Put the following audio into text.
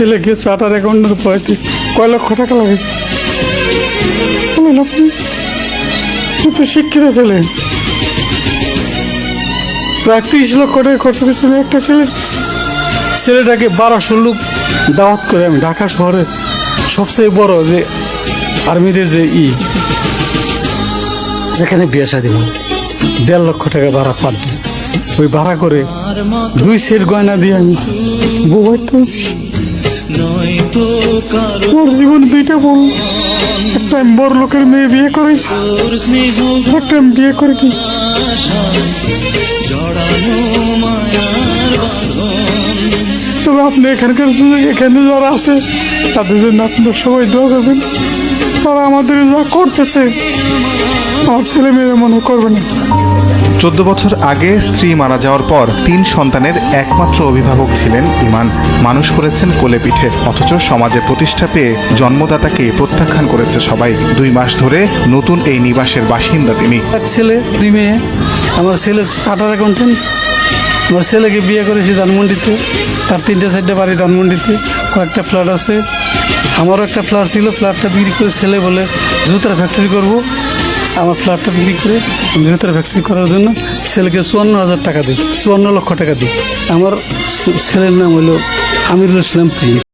ছেলেকে charter accountant পড়াইতে কয় লক্ষ টাকা লাগে? বলেন আপনি, তো শিক্ষিত ছেলে, প্রায় 30 লক্ষ টাকা খরচ করেছিল একটা ছেলেটাকে 1200 লোক দাওয়াত করে আমি ঢাকা শহরে সবচেয়ে বড় যে আর্মিদের যে যেখানে বিয়ে শাদী হয় 1.5 লক্ষ টাকা ভাড়া পার দিন। ওই ভাড়া করে 2 সেট গয়না দিয়ে আমি বউ ওর জীবন 2টা বউ, একটা আমি বড় লোকের মেয়ে বিয়ে করেছি, একটা আমি বিয়ে করে কি। তবে আপনি এখানকার এখানে যারা আছে তাদের জন্য আপনারা সবাই দোয়া করবেন। তারা আমাদের যা করতেছে আমার ছেলে মেয়ে মনে করবে না। 14 বছর আগে স্ত্রী মারা যাওয়ার পর 3 সন্তানের একমাত্র অভিভাবক ছিলেন ইমান। মানুষ করেছেন কোলে পিঠে, অথচ সমাজে প্রতিষ্ঠা পেয়ে জন্মদাতাকে প্রত্যাখ্যান করেছে সবাই। 2 মাস ধরে নতুন এই নিবাসের বাসিন্দা তিনি। এক ছেলে 2 মেয়ে। আমার ছেলে চার্টার অ্যাকাউন্টেন্ট। আমার ছেলেকে বিয়ে করেছি ধানমন্ডিতে, তার 3-4টা বাড়ি ধানমন্ডিতে, কয়েকটা ফ্ল্যাট আছে। আমারও একটা ফ্ল্যাট ছিল, ফ্ল্যাটটা বিক্রি করে ছেলে বলে জুতার ফ্যাক্টরি করব। আমার ফ্ল্যাটটা বিক্রি করে জুতার ফ্যাক্টরি করার জন্য ছেলেকে 54,000 টাকা দিই, 54 লক্ষ টাকা দিই। আমার ছেলের নাম হলো আমিরুল ইসলাম প্রিন্স।